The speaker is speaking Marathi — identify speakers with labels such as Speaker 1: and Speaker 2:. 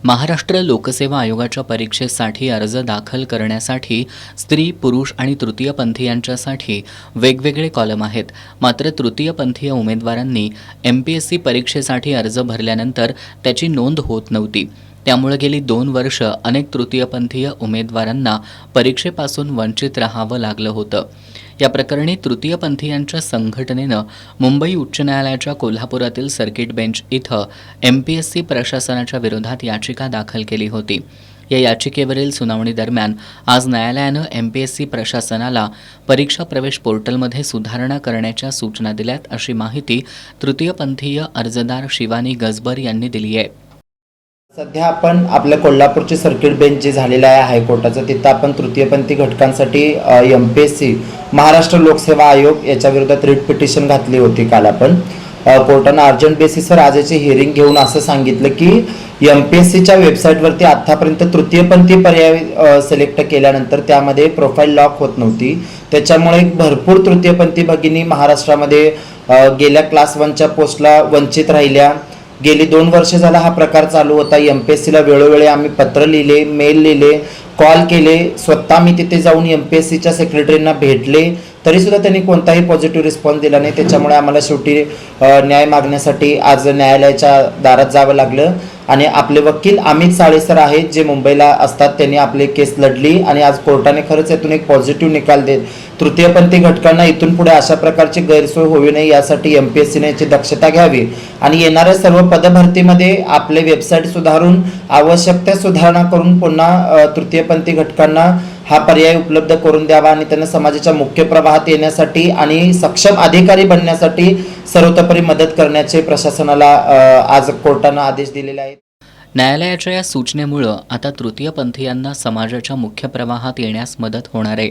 Speaker 1: महाराष्ट्र लोकसेवा आयोगाच्या परीक्षेसाठी अर्ज दाखल करण्यासाठी स्त्री, पुरुष आणि तृतीयपंथीयांच्यासाठी वेगवेगळे कॉलम आहेत. मात्र तृतीयपंथीय उमेदवारांनी MPSC परीक्षेसाठी अर्ज भरल्यानंतर त्याची नोंद होत नव्हती. त्यामुळे गेली 2 वर्ष अनेक तृतीयपंथीय उमेदवारांना परीक्षेपासून वंचित राहावं लागलं होतं. या प्रकरणी तृतीयपंथीयांच्या संघटनेनं मुंबई उच्च न्यायालयाच्या कोल्हापुरातील सर्किट बेंच इथं MPSC प्रशासनाच्या विरोधात याचिका दाखल केली होती. या याचिकेवरील सुनावणी दरम्यान आज न्यायालयानं MPSC प्रशासनाला परीक्षा प्रवेश पोर्टलमध्ये सुधारणा करण्याच्या सूचना दिल्यात, अशी माहिती तृतीयपंथीय अर्जदार शिवानी गजबर यांनी दिली आहे.
Speaker 2: सध्या आपण आपल्या कोल्हापूरचे सर्किट बेंच जे झालेलं आहे हायकोर्टाचं, तिथं आपण तृतीयपंथी घटकांसाठी MPSC महाराष्ट्र लोकसेवा आयोग याच्या विरोधात रिट पिटिशन घातली होती. काल आपण कोर्टानं अर्जंट बेसिसवर आजचे हिअरिंग घेऊन असं सांगितलं की MPSCच्या वेबसाईटवरती आतापर्यंत तृतीयपंथी पर्याय सिलेक्ट केल्यानंतर त्यामध्ये प्रोफाईल लॉक होत नव्हती. त्याच्यामुळे भरपूर तृतीयपंथी भगिनी महाराष्ट्रामध्ये गेल्या क्लास 1च्या पोस्टला वंचित राहिल्या. गेली 2 वर्ष झाला हा प्रकार चालू होता. MPSCला वेळोवेळी आम्ही पत्र लिहिले, मेल लिहिले, कॉल केले, स्वतः मी तिथे जाऊन MPSCच्या सेक्रेटरींना भेटले, तरीसुद्धा त्यांनी कोणताही पॉझिटिव्ह रिस्पॉन्स दिला नाही. त्याच्यामुळे आम्हाला शेवटी न्याय मागण्यासाठी आज न्यायालयाच्या दारात जावं लागलं आणि आपले वकील अमित साळे सर आहेत जे मुंबईला असतात, त्यांनी आपले केस लढली आणि आज कोर्टाने खरंच यातून एक पॉझिटिव्ह निकाल देत तृतीयपंथी घटकांना इथून पुढे अशा प्रकारची गैरसोय होऊ नये यासाठी MPSCने याची दक्षता घ्यावी आणि येणाऱ्या सर्व पदभरतीमध्ये आपले वेबसाईट सुधारून आवश्यक त्या सुधारणा करून पुन्हा तृतीयपंथी घटकांना हा पर्याय उपलब्ध करून द्यावा आणि त्यांना समाजाच्या मुख्य प्रवाहात येण्यासाठी आणि सक्षम अधिकारी बनण्यासाठी सर्वतोपरी मदत करण्याचे प्रशासनाला आज कोर्टानं आदेश दिलेले आहेत.
Speaker 1: न्यायालयाच्या या सूचनेमुळं आता तृतीयपंथीयांना समाजाच्या मुख्य प्रवाहात येण्यास मदत होणार आहे.